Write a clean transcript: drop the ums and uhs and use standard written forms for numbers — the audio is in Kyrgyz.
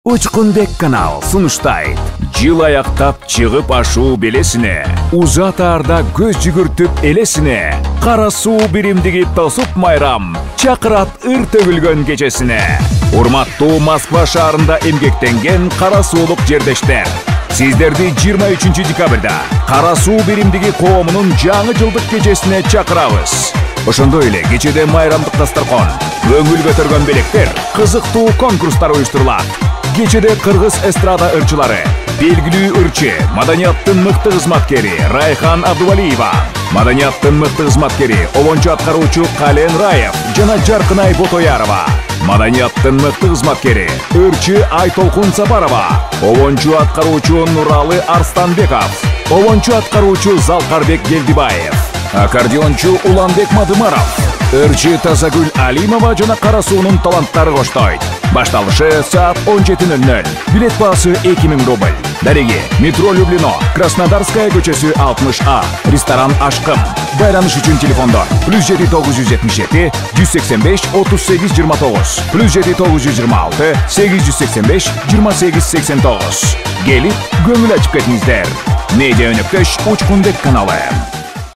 Учкунбек канал сунуштайт. Жыл аяктап чыгып ашуу белесине, узат аарда көз жүгүртүп элесине, кара суу биримдиги тосуп майрам чакырат ыр төгүлгөн кечесине. Урматтуу Москва шаарында эмгектенген кара суулук жердештер, сиздерди 23 декабрда кара суу биримдиги коомунун жаңы жылдык кечесине чакырабыз. Ошондой эле кечеде майрамдык дасторкон, көңүл көтөргөн белектер, кызыктуу конкурстар уюштурулат. Кечеде кыргыз эстрада ырчылары, белгилүү ырчы, маданияттын мыкты кызматкери Райхан Абдувалиева, маданияттын мыкты кызматкери обончу аткаруучу Кален Раев жана Жаркынай Ботоярова, маданияттын мыкты кызматкери ырчы Айтолкун Сапарова, обончу аткаруучу Нуралы Арстанбеков, обончу аткаруучу Залкарбек Гелдибаев, аккордеончу Уланбек Мадымаров, ырчы Тазагүл Алимова жана кара суунун таланттары коштойт. Башталышы саат 17:00. Билет баасы 2000 рубль. Дареги: метро Люблино, Краснодарская көчөсү 60А, ресторан Ашкым. Байланыш үчүн телефондор +7 977 185 38 29, +7 926 885 28 89. Келип көңүл ачып кетиңиздер. Медиа өнөктөш Учкунбек каналы.